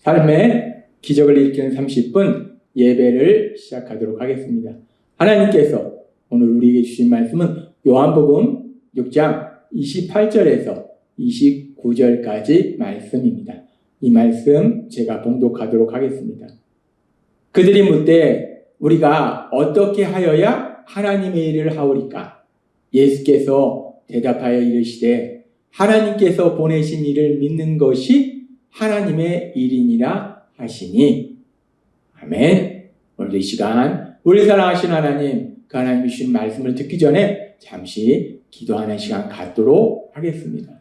삶의 기적을 일으키는 30분 예배를 시작하도록 하겠습니다. 하나님께서 오늘 우리에게 주신 말씀은 요한복음 6장 28절에서 29절까지 말씀입니다. 이 말씀 제가 봉독하도록 하겠습니다. 그들이 묻되 우리가 어떻게 하여야 하나님의 일을 하오리까? 예수께서 대답하여 이르시되 하나님께서 보내신 이를 믿는 것이 하나님의 일이니라 하시니. 아멘. 오늘도 이 시간 우리 사랑하신 하나님, 그 하나님이 주신 말씀을 듣기 전에 잠시 기도하는 시간 갖도록 하겠습니다.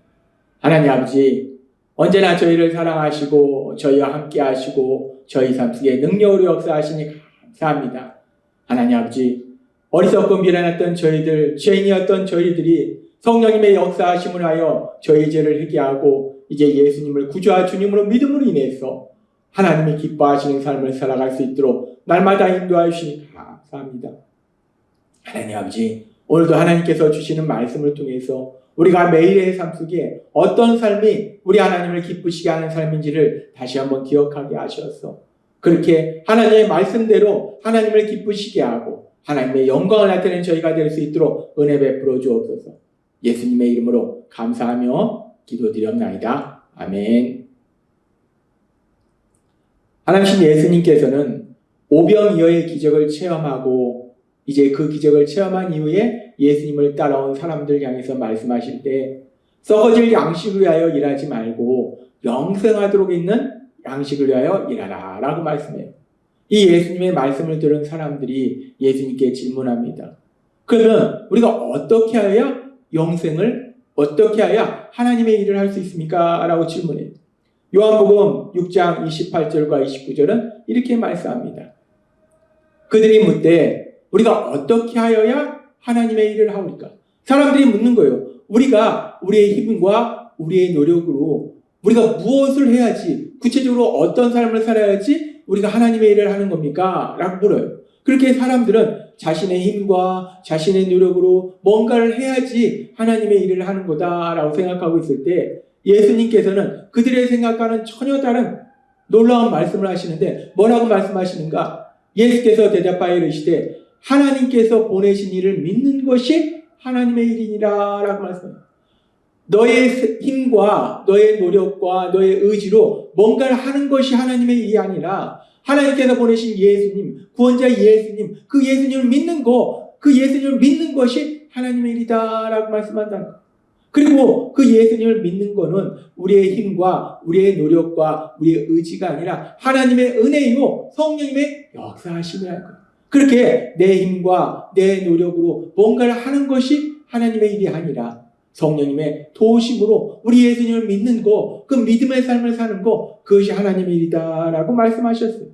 하나님 아버지, 언제나 저희를 사랑하시고 저희와 함께 하시고 저희 삶 속에 능력으로 역사하시니 감사합니다. 하나님 아버지, 어리석고 미련했던 저희들, 죄인이었던 저희들이 성령님의 역사하심을 하여 저희 죄를 회개하고 이제 예수님을 구주와 주님으로 믿음으로 인해서 하나님이 기뻐하시는 삶을 살아갈 수 있도록 날마다 인도하여 주시니 감사합니다. 하나님 아버지, 오늘도 하나님께서 주시는 말씀을 통해서 우리가 매일의 삶 속에 어떤 삶이 우리 하나님을 기쁘시게 하는 삶인지를 다시 한번 기억하게 하셔서 그렇게 하나님의 말씀대로 하나님을 기쁘시게 하고 하나님의 영광을 나타내는 저희가 될 수 있도록 은혜 베풀어 주옵소서. 예수님의 이름으로 감사하며 기도드렸나이다. 아멘. 하나님 예수님께서는 오병이어의 기적을 체험하고 이제 그 기적을 체험한 이후에 예수님을 따라온 사람들 향해서 말씀하실 때 썩어질 양식을 위하여 일하지 말고 영생하도록 있는 양식을 위하여 일하라 라고 말씀해요. 이 예수님의 말씀을 들은 사람들이 예수님께 질문합니다. 그러면 우리가 어떻게 하여야 영생을, 어떻게 하여야 하나님의 일을 할 수 있습니까? 라고 질문해요. 요한복음 6장 28절과 29절은 이렇게 말씀합니다. 그들이 묻되 우리가 어떻게 하여야 하나님의 일을 하오리까? 사람들이 묻는 거예요. 우리가 우리의 힘과 우리의 노력으로 우리가 무엇을 해야지, 구체적으로 어떤 삶을 살아야지 우리가 하나님의 일을 하는 겁니까? 라고 물어요. 그렇게 사람들은 자신의 힘과 자신의 노력으로 뭔가를 해야지 하나님의 일을 하는 거다라고 생각하고 있을 때 예수님께서는 그들의 생각과는 전혀 다른 놀라운 말씀을 하시는데 뭐라고 말씀하시는가? 예수께서 대답하여 이르시되 하나님께서 보내신 일을 믿는 것이 하나님의 일이니라 라고 말씀해요. 너의 힘과 너의 노력과 너의 의지로 뭔가를 하는 것이 하나님의 일이 아니라 하나님께서 보내신 예수님, 구원자 예수님, 그 예수님을 믿는 거, 그 예수님을 믿는 것이 하나님의 일이다 라고 말씀한다는 거. 그리고 그 예수님을 믿는 거는 우리의 힘과 우리의 노력과 우리의 의지가 아니라 하나님의 은혜요 성령님의 역사하심이라는 거예요. 그렇게 내 힘과 내 노력으로 뭔가를 하는 것이 하나님의 일이 아니라 성령님의 도우심으로 우리 예수님을 믿는 거, 그 믿음의 삶을 사는 거, 그것이 하나님의 일이다 라고 말씀하셨어요.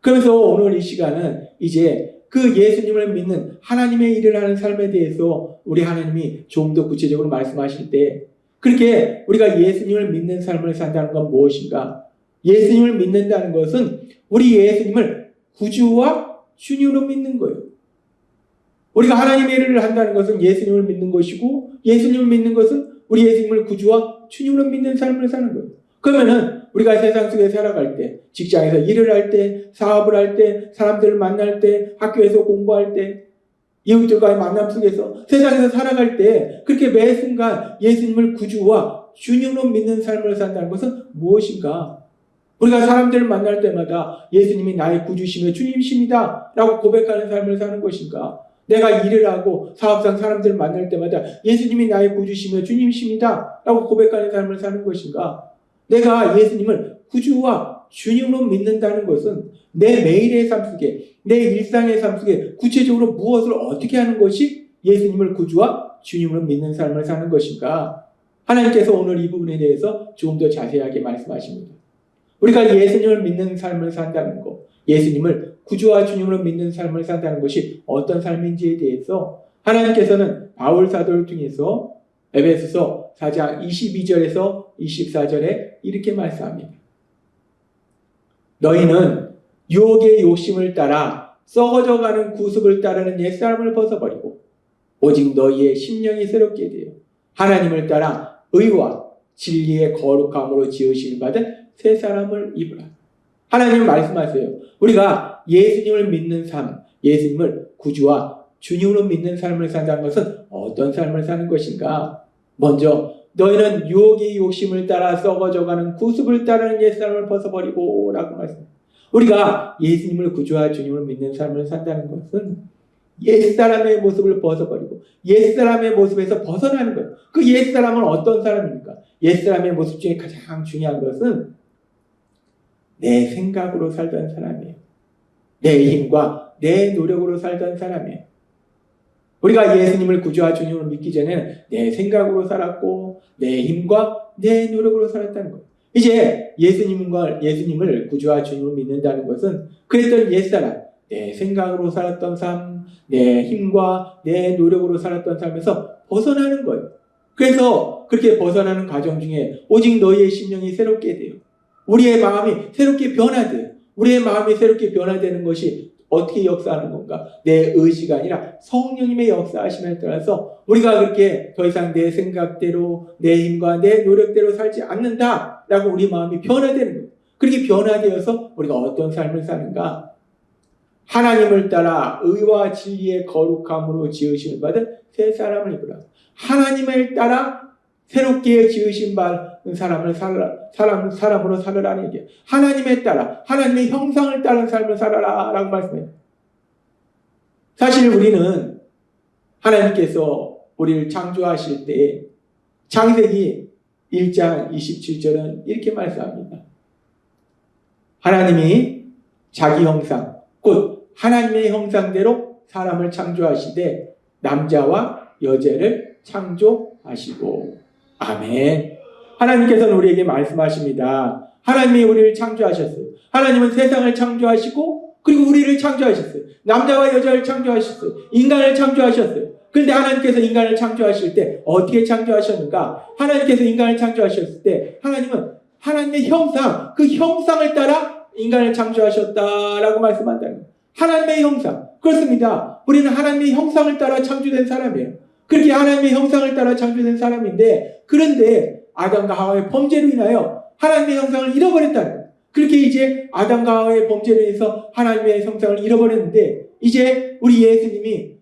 그래서 오늘 이 시간은 이제 그 예수님을 믿는 하나님의 일을 하는 삶에 대해서 우리 하나님이 좀 더 구체적으로 말씀하실 때 그렇게 우리가 예수님을 믿는 삶을 산다는 건 무엇인가? 예수님을 믿는다는 것은 우리 예수님을 구주와 주님으로 믿는 거예요. 우리가 하나님의 일을 한다는 것은 예수님을 믿는 것이고 예수님을 믿는 것은 우리 예수님을 구주와 주님으로 믿는 삶을 사는 거예요. 그러면은 우리가 세상 속에 살아갈 때, 직장에서 일을 할 때, 사업을 할 때, 사람들을 만날 때, 학교에서 공부할 때, 이웃들과의 만남 속에서 세상에서 살아갈 때 그렇게 매 순간 예수님을 구주와 주님으로 믿는 삶을 산다는 것은 무엇인가? 우리가 사람들을 만날 때마다 예수님이 나의 구주시며 주님이십니다 라고 고백하는 삶을 사는 것인가? 내가 일을 하고 사업상 사람들을 만날 때마다 예수님이 나의 구주시며 주님이십니다 라고 고백하는 삶을 사는 것인가? 내가 예수님을 구주와 주님으로 믿는다는 것은 내 매일의 삶 속에, 내 일상의 삶 속에 구체적으로 무엇을 어떻게 하는 것이 예수님을 구주와 주님으로 믿는 삶을 사는 것인가? 하나님께서 오늘 이 부분에 대해서 조금 더 자세하게 말씀하십니다. 우리가 예수님을 믿는 삶을 산다는 것, 예수님을 구주와 주님으로 믿는 삶을 산다는 것이 어떤 삶인지에 대해서 하나님께서는 바울 사도를 통해서 에베소서 4장 22절에서 24절에 이렇게 말씀합니다. 너희는 유혹의 욕심을 따라 썩어져가는 구습을 따르는 옛사람을 벗어버리고 오직 너희의 심령이 새롭게 되어 하나님을 따라 의와 진리의 거룩함으로 지으심을 받은 새 사람을 입으라. 하나님은 말씀하세요. 우리가 예수님을 믿는 삶, 예수님을 구주와 주님으로 믿는 삶을 산다는 것은 어떤 삶을 사는 것인가? 먼저 너희는 유혹의 욕심을 따라 썩어져가는 구습을 따르는 옛사람을 벗어버리고 라고 말씀합니다. 우리가 예수님을 구주와 주님으로 믿는 삶을 산다는 것은 옛사람의 모습을 벗어버리고 옛사람의 모습에서 벗어나는 거예요. 그 옛사람은 어떤 사람입니까? 옛사람의 모습 중에 가장 중요한 것은 내 생각으로 살던 사람이에요. 내 힘과 내 노력으로 살던 사람이에요. 우리가 예수님을 구주와 주님으로 믿기 전에는 내 생각으로 살았고 내 힘과 내 노력으로 살았다는 거예요. 이제 예수님을 구주와 주님으로 믿는다는 것은 그랬던 옛사람, 내 생각으로 살았던 삶, 내 힘과 내 노력으로 살았던 삶에서 벗어나는 거예요. 그래서 그렇게 벗어나는 과정 중에 오직 너희의 심령이 새롭게 돼요. 우리의 마음이 새롭게 변화돼요. 우리의 마음이 새롭게 변화되는 것이 어떻게 역사하는 건가? 내 의지가 아니라 성령님의 역사하심에 따라서 우리가 그렇게 더 이상 내 생각대로 내 힘과 내 노력대로 살지 않는다라고 우리 마음이 변화되는 거예요. 그렇게 변화되어서 우리가 어떤 삶을 사는가? 하나님을 따라 의와 진리의 거룩함으로 지으심을 받은 새 사람을 입으라. 하나님을 따라 새롭게 지으신 받은 사람으로 살으라는 얘기예요. 하나님에 따라 하나님의 형상을 따른 삶을 살아라 라고 말씀해요. 사실 우리는 하나님께서 우리를 창조하실 때 창세기 1장 27절은 이렇게 말씀합니다. 하나님이 자기 형상 곧 하나님의 형상대로 사람을 창조하시되 남자와 여자를 창조하시고. 아멘. 하나님께서는 우리에게 말씀하십니다. 하나님이 우리를 창조하셨어요. 하나님은 세상을 창조하시고 그리고 우리를 창조하셨어요. 남자와 여자를 창조하셨어요. 인간을 창조하셨어요. 그런데 하나님께서 인간을 창조하실 때 어떻게 창조하셨는가? 하나님께서 인간을 창조하셨을 때 하나님은 하나님의 형상, 그 형상을 따라 인간을 창조하셨다라고 말씀한다는 거예요. 하나님의 형상. 그렇습니다. 우리는 하나님의 형상을 따라 창조된 사람이에요. 그렇게 하나님의 형상을 따라 창조된 사람인데 그런데 아담과 하와의 범죄로 인하여 하나님의 형상을 잃어버렸다는 거예요. 그렇게 이제 아담과 하와의 범죄로 인해서 하나님의 형상을 잃어버렸는데 이제 우리 예수님이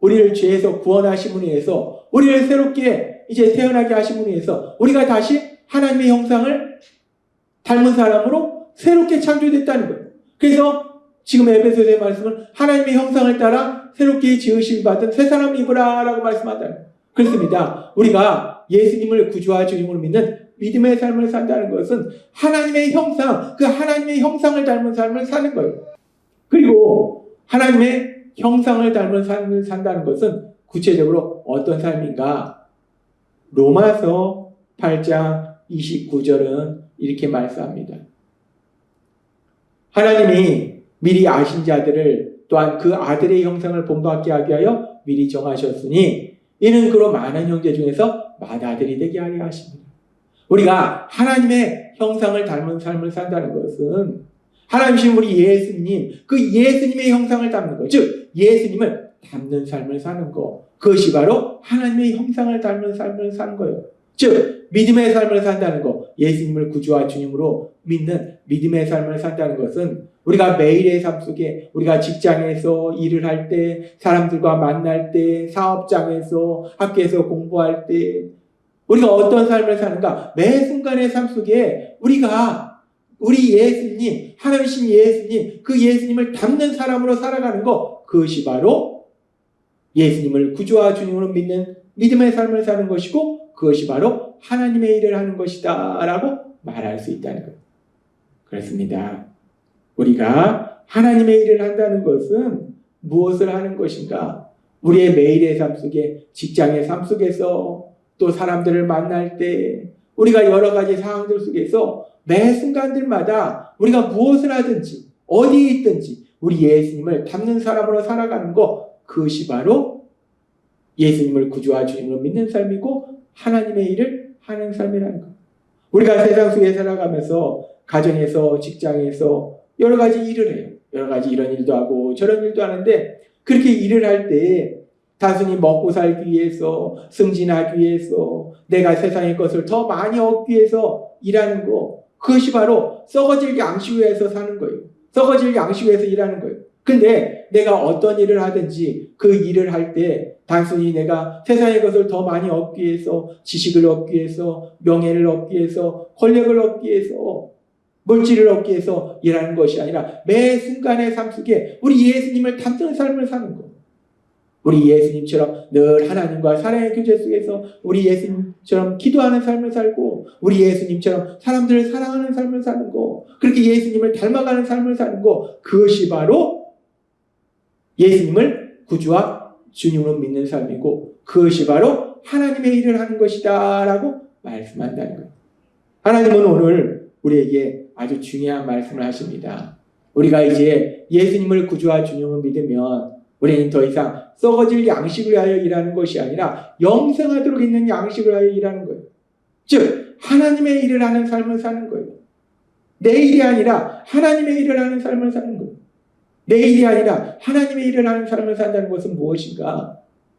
우리를 죄에서 구원하심으로 인해서 우리를 새롭게 이제 태어나게 하심으로 인해서 우리가 다시 하나님의 형상을 닮은 사람으로 새롭게 창조됐다는 거예요. 그래서 지금 에베소서의 말씀은 하나님의 형상을 따라 새롭게 지으심 받은 새 사람을 입으라 라고 말씀한다는 거예요. 그렇습니다. 우리가 예수님을 구주와 주님으로 믿는 믿음의 삶을 산다는 것은 하나님의 형상, 그 하나님의 형상을 닮은 삶을 사는 거예요. 그리고 하나님의 형상을 닮은 삶을 산다는 것은 구체적으로 어떤 삶인가? 로마서 8장 29절은 이렇게 말씀합니다. 하나님이 미리 아신 자들을 또한 그 아들의 형상을 본받게 하기 위하여 미리 정하셨으니 이는 그로 많은 형제 중에서 맏아들이 되게 하려 하십니다. 우리가 하나님의 형상을 닮은 삶을 산다는 것은 하나님이신 우리 예수님, 그 예수님의 형상을 닮는 것, 즉 예수님을 닮는 삶을 사는 것, 그것이 바로 하나님의 형상을 닮는 삶을 사는 거예요. 즉 믿음의 삶을 산다는 것, 예수님을 구주와 주님으로 믿는 믿음의 삶을 산다는 것은 우리가 매일의 삶 속에 우리가 직장에서 일을 할 때, 사람들과 만날 때, 사업장에서, 학교에서 공부할 때 우리가 어떤 삶을 사는가? 매 순간의 삶 속에 우리가 우리 예수님, 하나님이신 예수님, 그 예수님을 닮는 사람으로 살아가는 것, 그것이 바로 예수님을 구주와 주님으로 믿는 믿음의 삶을 사는 것이고 그것이 바로 하나님의 일을 하는 것이다 라고 말할 수 있다는 거예요. 그렇습니다. 우리가 하나님의 일을 한다는 것은 무엇을 하는 것인가? 우리의 매일의 삶 속에, 직장의 삶 속에서, 또 사람들을 만날 때, 우리가 여러 가지 상황들 속에서 매 순간들마다 우리가 무엇을 하든지, 어디에 있든지 우리 예수님을 닮는 사람으로 살아가는 것, 그것이 바로 예수님을 구주와 주님으로 믿는 삶이고 하나님의 일을 하는 삶이라는 것. 우리가 세상 속에 살아가면서 가정에서, 직장에서 여러 가지 일을 해요. 여러 가지 이런 일도 하고 저런 일도 하는데 그렇게 일을 할 때 단순히 먹고 살기 위해서, 승진하기 위해서, 내가 세상의 것을 더 많이 얻기 위해서 일하는 거, 그것이 바로 썩어질 양식 위에서 사는 거예요. 썩어질 양식 위에서 일하는 거예요. 근데 내가 어떤 일을 하든지 그 일을 할 때 단순히 내가 세상의 것을 더 많이 얻기 위해서, 지식을 얻기 위해서, 명예를 얻기 위해서, 권력을 얻기 위해서, 물질을 얻기 위해서 일하는 것이 아니라 매 순간의 삶 속에 우리 예수님을 닮는 삶을 사는 것. 우리 예수님처럼 늘 하나님과 사랑의 교제 속에서 우리 예수님처럼 기도하는 삶을 살고, 우리 예수님처럼 사람들을 사랑하는 삶을 사는 거, 그렇게 예수님을 닮아가는 삶을 사는 거, 그것이 바로 예수님을 구주와 주님으로 믿는 삶이고, 그것이 바로 하나님의 일을 하는 것이다 라고 말씀한다는 거예요. 하나님은 오늘 우리에게 아주 중요한 말씀을 하십니다. 우리가 이제 예수님을 구주와 주님으로 믿으면 우리는 더 이상 썩어질 양식을 위하여 일하는 것이 아니라 영생하도록 있는 양식을 위하여 일하는 거예요. 즉 하나님의 일을 하는 삶을 사는 거예요. 내 일이 아니라 하나님의 일을 하는 삶을 사는 거예요. 내 일이 아니라 하나님의 일을 하는 삶을 산다는 것은 무엇인가?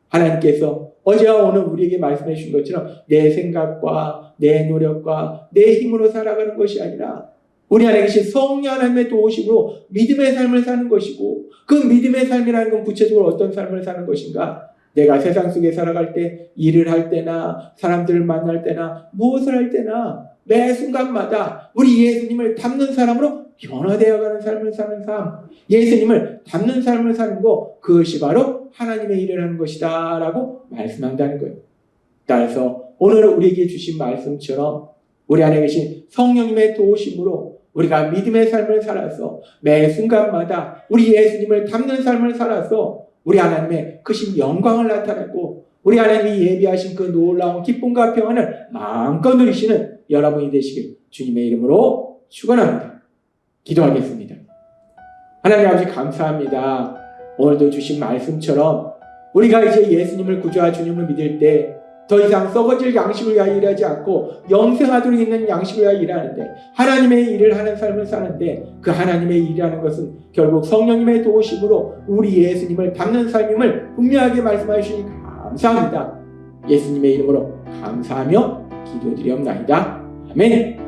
하나님께서 어제와 오늘 우리에게 말씀해 주신 것처럼 내 생각과 내 노력과 내 힘으로 살아가는 것이 아니라 우리 안에 계신 성령 하나님의 도우심으로 믿음의 삶을 사는 것이고, 그 믿음의 삶이라는 건 구체적으로 어떤 삶을 사는 것인가? 내가 세상 속에 살아갈 때, 일을 할 때나 사람들을 만날 때나 무엇을 할 때나 매 순간마다 우리 예수님을 닮는 사람으로 변화되어가는 삶을 사는 삶, 예수님을 닮는 삶을 사는 것, 그것이 바로 하나님의 일을 하는 것이다 라고 말씀한다는 거예요. 따라서 오늘 우리에게 주신 말씀처럼 우리 안에 계신 성령님의 도우심으로 우리가 믿음의 삶을 살아서 매 순간마다 우리 예수님을 닮는 삶을 살아서 우리 하나님의 크신 영광을 나타내고 우리 하나님이 예비하신 그 놀라운 기쁨과 평안을 마음껏 누리시는 여러분이 되시길 주님의 이름으로 축원합니다. 기도하겠습니다. 하나님 아버지 감사합니다. 오늘도 주신 말씀처럼 우리가 이제 예수님을 구주와 주님을 믿을 때 더 이상 썩어질 양식을 위하여 일하지 않고 영생하도록 있는 양식을 위하여 일하는데, 하나님의 일을 하는 삶을 사는데, 그 하나님의 일이라는 것은 결국 성령님의 도우심으로 우리 예수님을 닮는 삶임을 분명하게 말씀해 주시니 감사합니다. 예수님의 이름으로 감사하며 기도드리옵나이다. 아멘.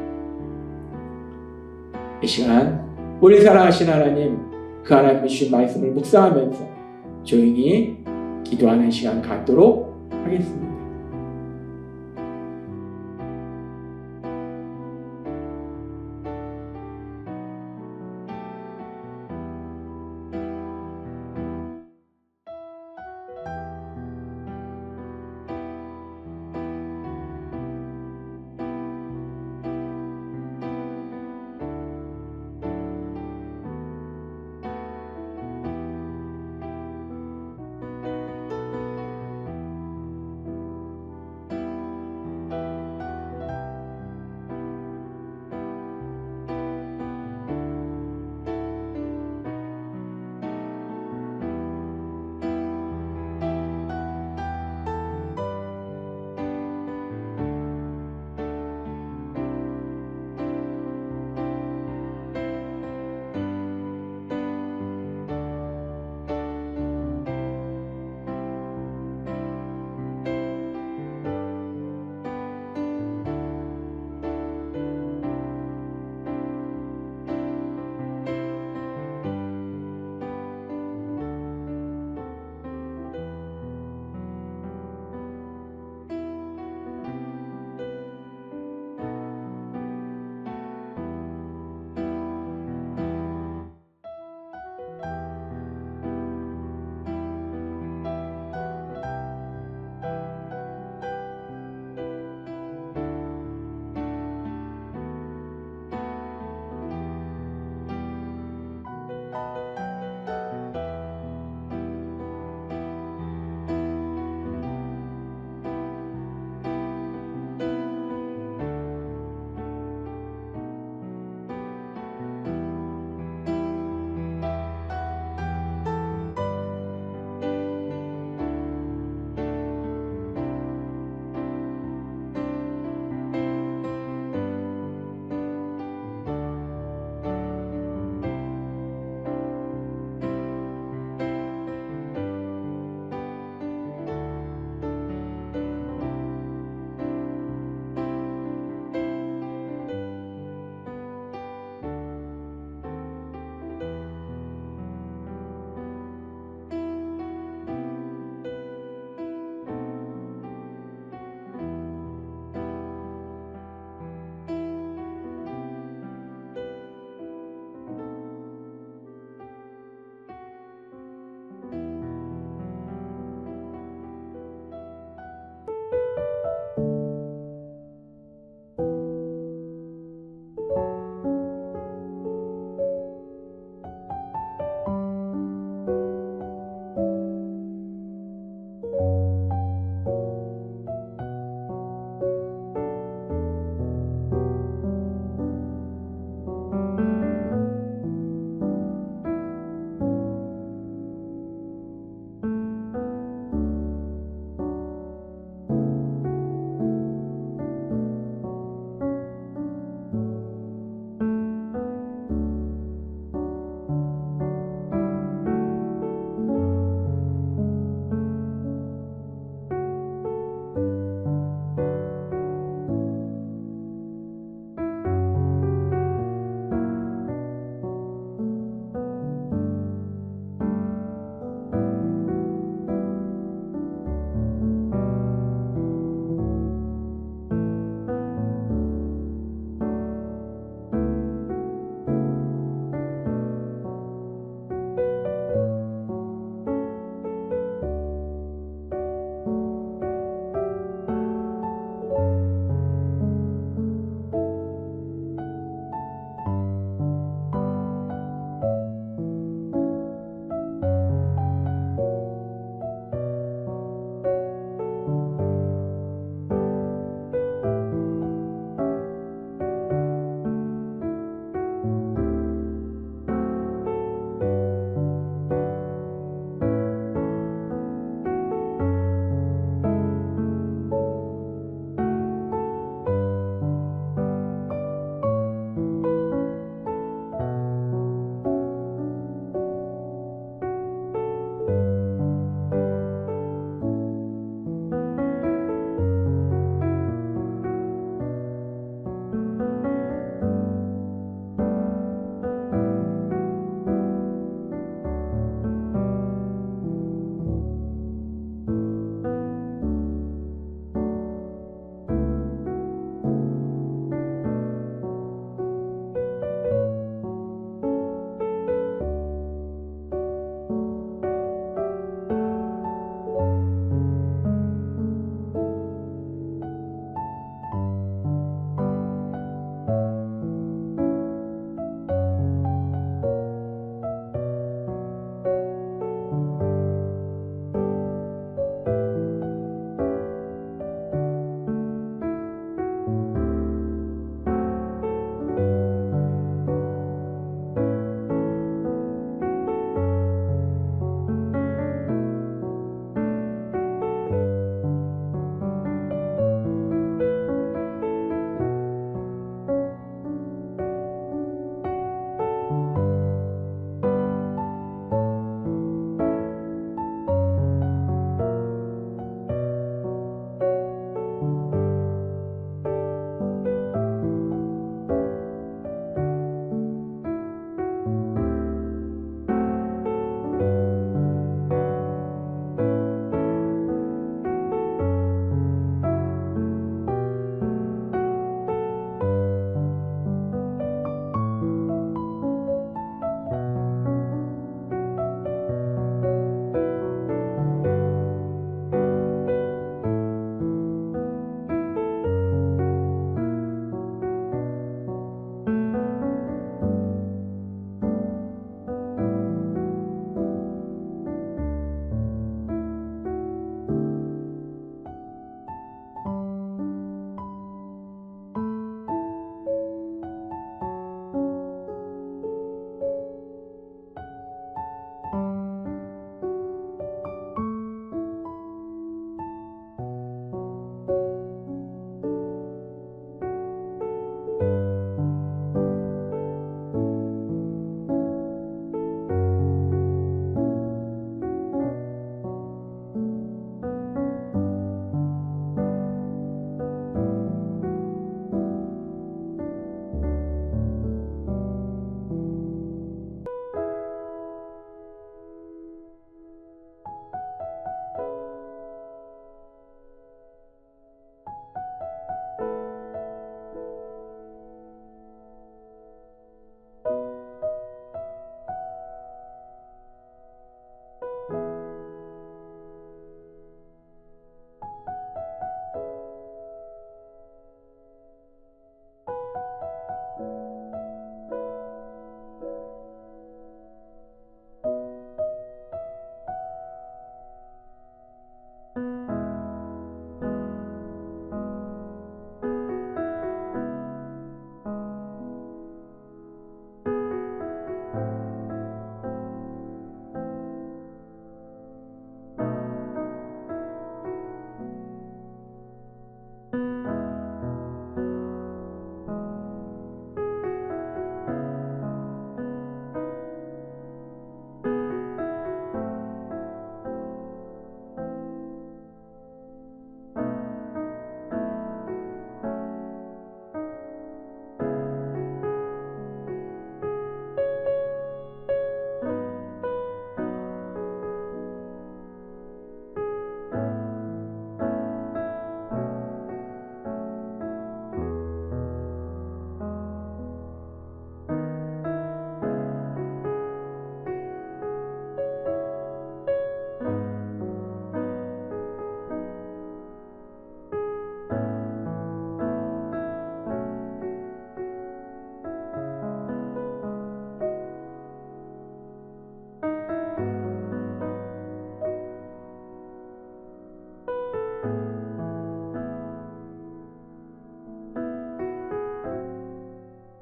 이 시간 우리 사랑하신 하나님, 그 하나님이 주신 말씀을 묵상하면서 조용히 기도하는 시간 갖도록 하겠습니다.